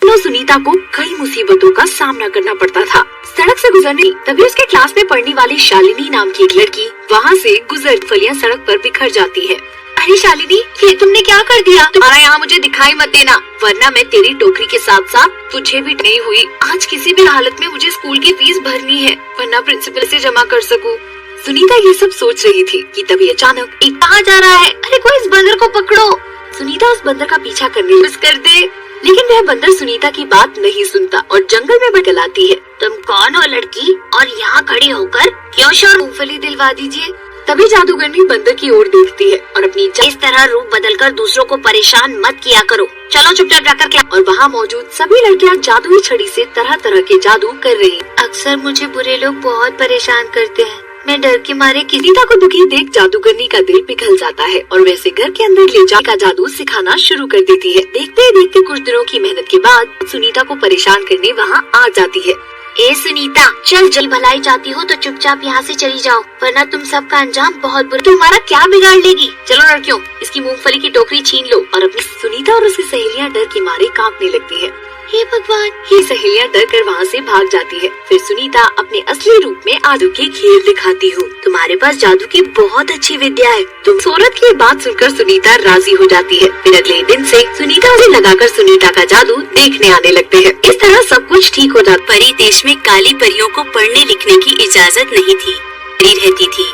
सुनीता को कई मुसीबतों का सामना करना पड़ता था। सड़क से गुजरने तभी उसके क्लास में पढ़ने वाली शालिनी नाम की एक लड़की वहाँ से गुजर फलियां सड़क पर बिखर जाती है। अरे शालिनी, ये तुमने क्या कर दिया? तुम्हारा यहाँ मुझे दिखाई मत देना, वरना मैं तेरी टोकरी के साथ साथ तुझे भी नहीं हुई। आज किसी भी हालत में मुझे स्कूल की फीस भरनी है, वरना प्रिंसिपल से जमा कर सकूं। सुनीता ये सब सोच रही थी कि तभी अचानक एक कहाँ जा रहा है? अरे कोई इस बंदर को पकड़ो। सुनीता उस बंदर का पीछा करने बस कर दे, लेकिन वह बंदर सुनीता की बात नहीं सुनता और जंगल में भटक आती है। तुम कौन हो लड़की, और यहाँ खड़ी होकर क्यों शोर? मूंगफली दिलवा दीजिए। तभी जादूगरनी बंदर की ओर देखती है और अपनी इस तरह रूप बदलकर दूसरों को परेशान मत किया करो, चलो चुपचाप जाकर क्या। और वहाँ मौजूद सभी लड़कियाँ जादुई छड़ी से तरह तरह के जादू कर रही। अक्सर मुझे बुरे लोग बहुत परेशान करते हैं, मैं डर के मारे सुनीता को दुखी देख जादूगरनी का दिल पिघल जाता है और वैसे घर के अंदर ले जाकर जादू सिखाना शुरू कर देती है। देखते ही देखते कुछ दिनों की मेहनत के बाद सुनीता को परेशान करने वहाँ आ जाती है। ए सुनीता, चल जल भलाई चाहती हो तो चुपचाप यहाँ से चली जाओ, वरना तुम सबका अंजाम बहुत बुरा। तुम्हारा क्या बिगाड़ लेगी? चलो लड़कियों, इसकी मूंगफली की टोकरी छीन लो। और अपनी सुनीता और उसकी सहेलियाँ डर के मारे कांपने लगती है। हे भगवान, ये सहेलियाँ डर कर वहाँ से भाग जाती है। फिर सुनीता अपने असली रूप में जादू के खेल दिखाती हूँ। तुम्हारे पास जादू की बहुत अच्छी विद्या है। तुम सूरत की बात सुनकर सुनीता राजी हो जाती है। फिर अगले दिन से सुनीता उसे लगाकर सुनीता का जादू देखने आने लगते हैं। इस तरह सब कुछ ठीक हो जाता। परी देश में काली परियों को पढ़ने लिखने की इजाजत नहीं थी, रहती थी।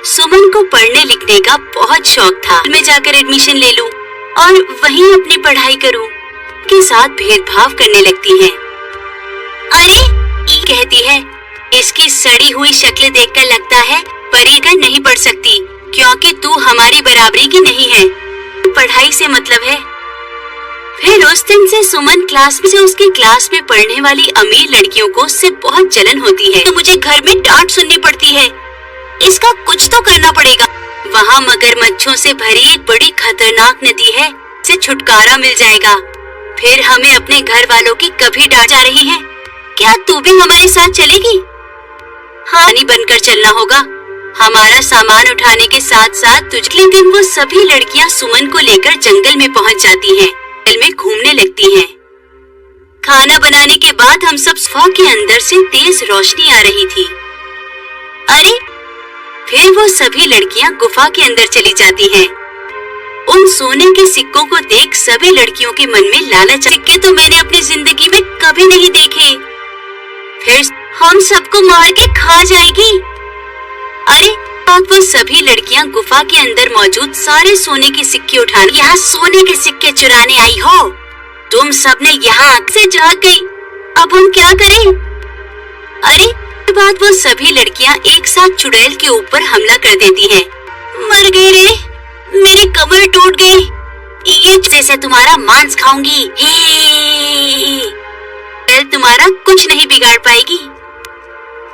सुमन को पढ़ने लिखने का बहुत शौक था। मैं जाकर एडमिशन ले लूं और वहीं अपनी पढ़ाई करूं के साथ भेदभाव करने लगती है। अरे ये कहती है, इसकी सड़ी हुई शक्ल देखकर लगता है परी का नहीं पढ़ सकती, क्योंकि तू हमारी बराबरी की नहीं है, पढ़ाई से मतलब है। फिर उस दिन से सुमन क्लास में से उसकी क्लास में पढ़ने वाली अमीर लड़कियों को उससे बहुत जलन होती है। तो मुझे घर में डांट सुननी पड़ती है, इसका कुछ तो करना पड़ेगा। वहाँ मगरमच्छों से भरी एक बड़ी खतरनाक नदी है, से छुटकारा मिल जाएगा। फिर हमें अपने घर वालों की कभी डांट जा रही है। क्या तू भी हमारे साथ चलेगी? हाँ, नहीं बनकर चलना होगा। हमारा सामान उठाने के साथ साथ तुझे। दिन वो सभी लड़कियां सुमन को लेकर जंगल में पहुंच जाती हैं। जंगल में घूमने लगती हैं। खाना बनाने के बाद हम सब गुफा के अंदर से तेज रोशनी आ रही थी। अरे फिर वो सभी लड़कियां गुफा के अंदर चली जाती हैं। उन सोने के सिक्कों को देख सभी लड़कियों के मन में लालच। सिक्के तो मैंने अपनी जिंदगी में कभी नहीं देखे। फिर हम सबको मार के खा जाएगी। अरे अब वो सभी लड़कियां गुफा के अंदर मौजूद सारे सोने के सिक्के उठाने यहाँ सोने के सिक्के चुराने आई हो। तुम सबने यहाँ से जाग गई, अब हम क्या करें? अरे बाद वो सभी लड़कियां एक साथ चुड़ैल के ऊपर हमला कर देती हैं। मर गई रे, मेरी कमर टूट गई, ये जैसे तुम्हारा मांस खाऊंगी। तुम्हारा कुछ नहीं बिगाड़ पाएगी।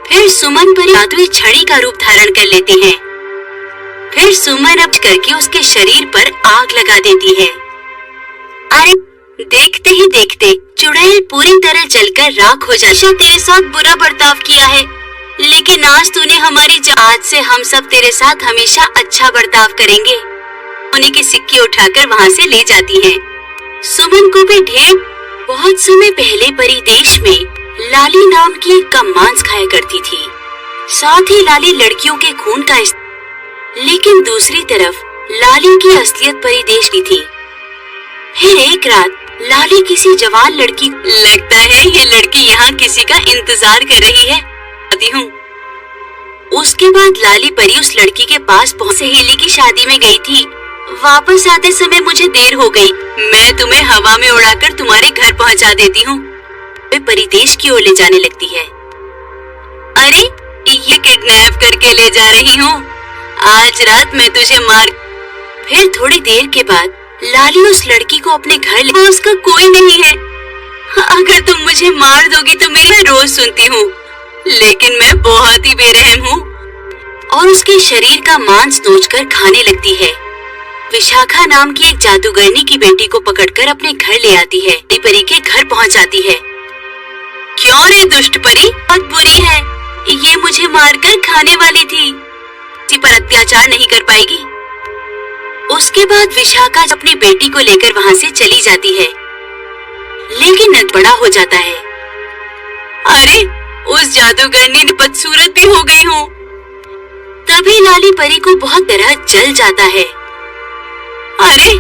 फिर सुमन पर जादुई छड़ी का रूप धारण कर लेते हैं। फिर सुमन अब करके उसके शरीर पर आग लगा देती है। अरे देखते ही देखते चुड़ैल पूरी तरह जलकर राख हो जाती। तेरे साथ बुरा बर्ताव किया है, लेकिन आज तूने हमारी आज से हम सब तेरे साथ हमेशा अच्छा बर्ताव करेंगे। सोने के सिक्के उठाकर वहाँ से ले जाती है। सुमन को भी ढेर। बहुत समय पहले परी देश में लाली नाम की एक कम मांस खाया करती थी। साथ ही लाली लड़कियों के खून का लेकिन दूसरी तरफ लाली की असलियत परी देश की थी। फिर एक रात लाली किसी जवान लड़की, लगता है ये लड़की यहाँ किसी का इंतजार कर रही है, हूँ। उसके बाद लाली परी उस लड़की के पास पहुंच सहेली की शादी में गई थी। वापस आते समय मुझे देर हो गई, मैं तुम्हें हवा में उड़ाकर तुम्हारे घर पहुंचा देती हूँ। वे परिदेश की ओर ले जाने लगती है। अरे ये किडनैप करके ले जा रही हूँ, आज रात मैं तुझे मार। फिर थोड़ी देर के बाद लाली उस लड़की को अपने घर ले। उसका कोई नहीं है, अगर तुम मुझे मार दोगी तो मैं रोज सुनती हूँ, लेकिन मैं बहुत ही बेरहम हूँ। और उसके शरीर का मांस नोचकर खाने लगती है। विशाखा नाम की एक जादूगरनी की बेटी को पकड़कर अपने घर ले आती है। परी के घर पहुँच जाती है। क्यों रे दुष्ट परी, बहुत बुरी है, ये मुझे मारकर खाने वाली थी, किसी पर अत्याचार नहीं कर पाएगी। उसके बाद विशाखा अपनी बेटी को लेकर वहाँ से चली जाती है। लेकिन नद बड़ा हो जाता है। अरे उस जादूगरनी बदसूरत भी हो गई हूँ। तभी लाली परी को बहुत तरह जल जाता है। अरे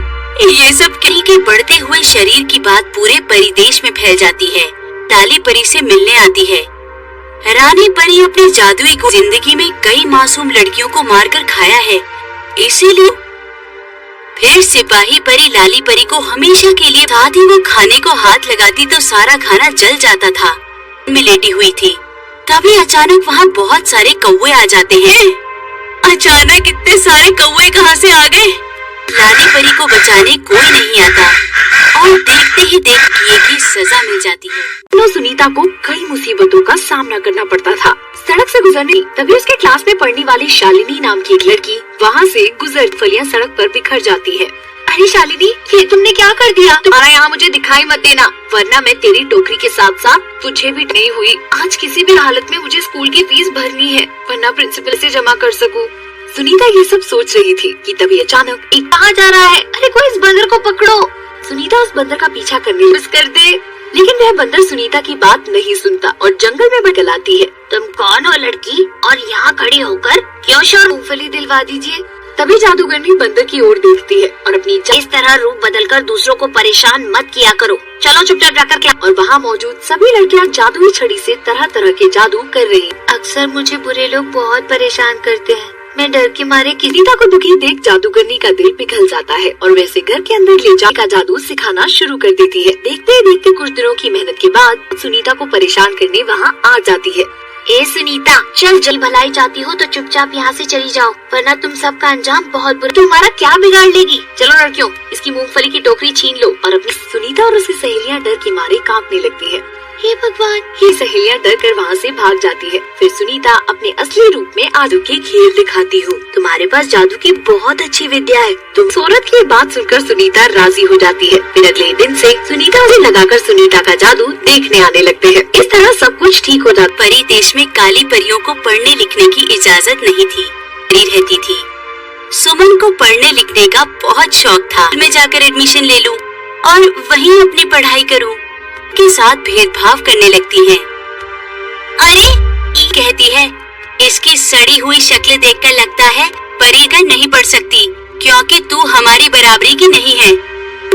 ये सब कहीं के बढ़ते हुए शरीर की बात पूरे परिदेश में फैल जाती है। लाली परी से मिलने आती है। रानी परी अपने जादुई को जिंदगी में कई मासूम लड़कियों को मारकर खाया है, इसीलिए फिर सिपाही परी लाली परी को हमेशा के लिए, साथ ही वो खाने को हाथ लगाती तो सारा खाना जल जाता था। में लेटी हुई थी, तभी अचानक वहाँ बहुत सारे कौवे आ जाते हैं। अचानक इतने सारे कौवे कहाँ से आ गए? लाली परी को बचाने कोई नहीं आता और देखते ही देखते की सजा मिल जाती है। सुनीता को कई मुसीबतों का सामना करना पड़ता था। सड़क से गुजरने तभी उसके क्लास में पढ़ने वाली शालिनी नाम की एक लड़की वहाँ से गुजर फलियां सड़क पर बिखर जाती है। अरे शालिनी, ये तुमने क्या कर दिया? तुम्हारा यहाँ मुझे दिखाई मत देना, वरना मैं तेरी टोकरी के साथ साथ तुझे भी नहीं हुई। आज किसी भी हालत में मुझे स्कूल की फीस भरनी है, वरना प्रिंसिपल से जमा कर सकूं। सुनीता ये सब सोच रही थी कि तभी अचानक एक कहाँ जा रहा है? अरे कोई इस बंदर को पकड़ो। सुनीता उस बंदर का पीछा करने की कर दे, लेकिन वह बंदर सुनीता की बात नहीं सुनता और जंगल में भटक आती है। तुम कौन हो लड़की, और यहाँ खड़ी होकर क्यों शोर? मूंगफली दिलवा दीजिए। तभी जादूगरनी बंदर की ओर देखती है और अपनी इस तरह रूप बदलकर दूसरों को परेशान मत किया करो, चलो चुपचाप जाकर क्या। और वहाँ मौजूद सभी लड़कियाँ जादुई छड़ी से तरह तरह के जादू कर रही। अक्सर मुझे बुरे लोग बहुत परेशान करते हैं, मैं डर के मारे। सुनीता को दुखी देख जादूगरनी का दिल पिघल जाता है और वैसे घर के अंदर ले जाकर जादू सिखाना शुरू कर देती है। देखते ही देखते कुछ दिनों की मेहनत के बाद सुनीता को परेशान करने वहाँ आ जाती है। ए सुनीता, चल जल भलाई चाहती हो तो चुपचाप यहाँ से चली जाओ, वरना तुम सबका अंजाम बहुत बुरा। तुम्हारा क्या बिगाड़ लेगी? चलो लड़कियों, इसकी मूंगफली की टोकरी छीन लो। और अपनी सुनीता और उसकी सहेलियाँ डर के मारे कांपने लगती है। हे भगवान, ये सहेलियाँ डर कर वहाँ से भाग जाती है। फिर सुनीता अपने असली रूप में जादू के खेल दिखाती हूँ। तुम्हारे पास जादू की बहुत अच्छी विद्या है। तुम सूरत की बात सुनकर सुनीता राजी हो जाती है। फिर अगले दिन से सुनीता उसे लगाकर सुनीता का जादू देखने आने लगते हैं। इस तरह सब कुछ ठीक हो जाता। परी देश में काली परियों को पढ़ने लिखने की इजाजत नहीं थी, रहती थी। सुमन को पढ़ने लिखने का बहुत शौक था। मैं जाकर एडमिशन ले लूं और वहीं अपनी पढ़ाई करूं के साथ भेदभाव करने लगती है। अरे ये कहती है, इसकी सड़ी हुई शक्ल देखकर लगता है परी का नहीं पढ़ सकती, क्योंकि तू हमारी बराबरी की नहीं है,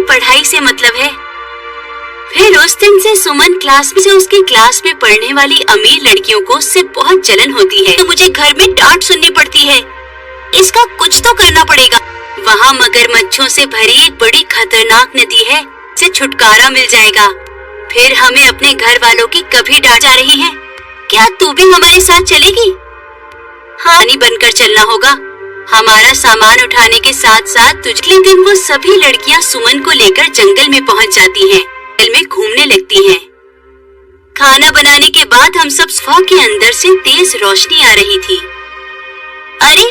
पढ़ाई से मतलब है। फिर उस दिन से सुमन क्लास में से उसकी क्लास में पढ़ने वाली अमीर लड़कियों को उससे बहुत जलन होती है। तो मुझे घर में डांट सुननी पड़ती है। इसका कुछ तो करना पड़ेगा। वहाँ मगरमच्छों से भरी एक बड़ी खतरनाक नदी है, से छुटकारा मिल जाएगा। फिर हमें अपने घर वालों की कभी डांट जा रही है। क्या तू भी हमारे साथ चलेगी? हाँ, नहीं बनकर चलना होगा। हमारा सामान उठाने के साथ साथ तुझे दिन वो सभी लड़कियां सुमन को लेकर जंगल में पहुंच जाती हैं। जंगल में घूमने लगती हैं। खाना बनाने के बाद हम सब गुफा के अंदर से तेज रोशनी आ रही थी। अरे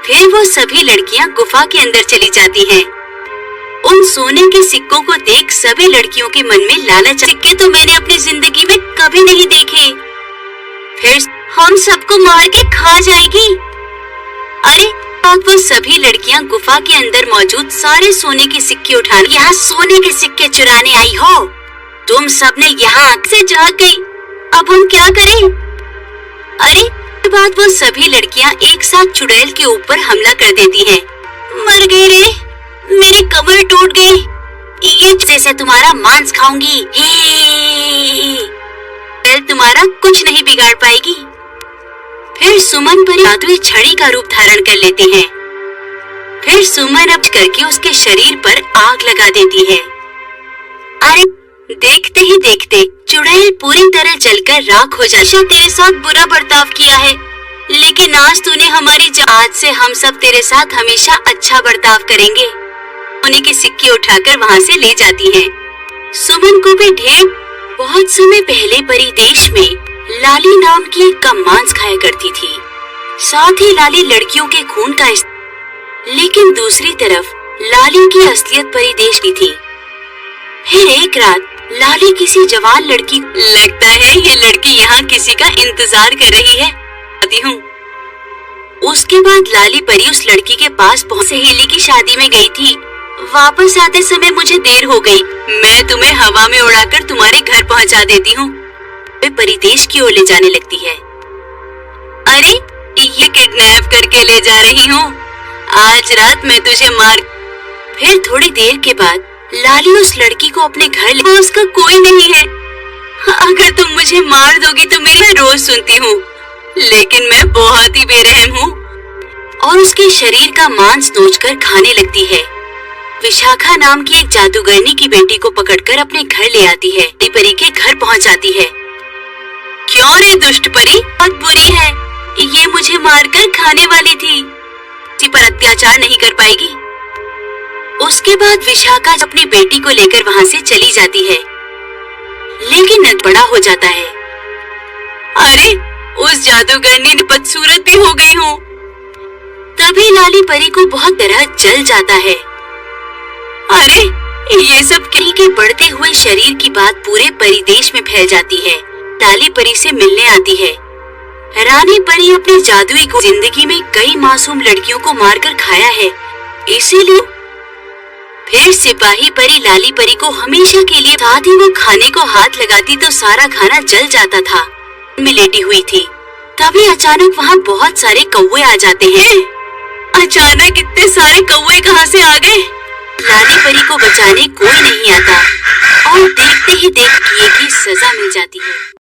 फिर वो सभी लड़कियां गुफा के अंदर चली जाती हैं। उन सोने के सिक्कों को देख सभी लड़कियों के मन में लालच। सिक्के तो मैंने अपनी जिंदगी में कभी नहीं देखे। फिर हम सबको मार के खा जाएगी। अरे वो सभी लड़कियां गुफा के अंदर मौजूद सारे सोने के सिक्के उठाने, यहाँ सोने के सिक्के चुराने आई हो? तुम सबने यहाँ से जाग गई, अब हम क्या करें? अरे बाद वो सभी लड़कियां एक साथ चुड़ैल के ऊपर हमला कर देती हैं। मर गई रे, मेरी कमर टूट गई, ये जैसे तुम्हारा मांस खाऊंगी। तुम्हारा कुछ नहीं बिगाड़ पाएगी। फिर सुमन पर जादुई छड़ी का रूप धारण कर लेती है। फिर सुमन अब करके उसके शरीर पर आग लगा देती है। अरे देखते ही देखते चुड़ैल पूरी तरह जलकर राख हो जाती। तेरे साथ बुरा बर्ताव किया है, लेकिन आज तूने हमारी आज से हम सब तेरे साथ हमेशा अच्छा बर्ताव करेंगे। सोने के सिक्के उठाकर वहाँ से ले जाती है। सुमन को भी ढेर बहुत समय पहले परिदेश में लाली नाम की एक कम मांस खाया करती थी। साथ ही लाली लड़कियों के खून का लेकिन दूसरी तरफ लाली की असलियत परिदेश की थी। फिर एक रात लाली किसी जवान लड़की, लगता है ये लड़की यहाँ किसी का इंतजार कर रही है, आती हूँ। उसके बाद लाली परी उस लड़की के पास पहुँच सहेली की शादी में गई थी। वापस आते समय मुझे देर हो गई। मैं तुम्हें हवा में उड़ाकर तुम्हारे घर पहुंचा देती हूँ। वे परिदेश की ओर ले जाने लगती है। अरे, ये किडनैप करके ले जा रही हूँ। आज रात मैं तुझे मार। फिर थोड़ी देर के बाद लाली उस लड़की को अपने घर ले। उसका कोई नहीं है। अगर तुम मुझे मार दोगी तो मैं रोज सुनती हूँ, लेकिन मैं बहुत ही बेरहम हूँ। और उसके शरीर का मांस नोचकर खाने लगती है। विशाखा नाम की एक जादूगरनी की बेटी को पकड़कर अपने घर ले आती है। परी के घर पहुंच जाती है। क्यों रे दुष्ट परी, बहुत बुरी है। ये मुझे मारकर खाने वाली थी। किसी पर अत्याचार नहीं कर पाएगी। उसके बाद विशाखा अपनी बेटी को लेकर वहाँ से चली जाती है, लेकिन नट बड़ा हो जाता है। अरे, उस जादूगरनी बदसूरत भी हो गई हूँ। तभी लाली परी को बहुत तरह जल जाता है। अरे, ये सब के बढ़ते हुए शरीर की बात पूरे परिदेश में फैल जाती है। लाली परी से मिलने आती है। रानी परी अपनी जादुई को जिंदगी में कई मासूम लड़कियों को मारकर खाया है, इसीलिए फिर सिपाही परी लाली परी को हमेशा के लिए, साथ ही वो खाने को हाथ लगाती तो सारा खाना जल जाता था। में लेटी हुई थी, तभी अचानक वहाँ बहुत सारे कौवे आ जाते हैं। अचानक इतने सारे कौवे कहाँ से आ गए? लाली परी को बचाने कोई नहीं आता और देखते ही देखते की सजा मिल जाती है।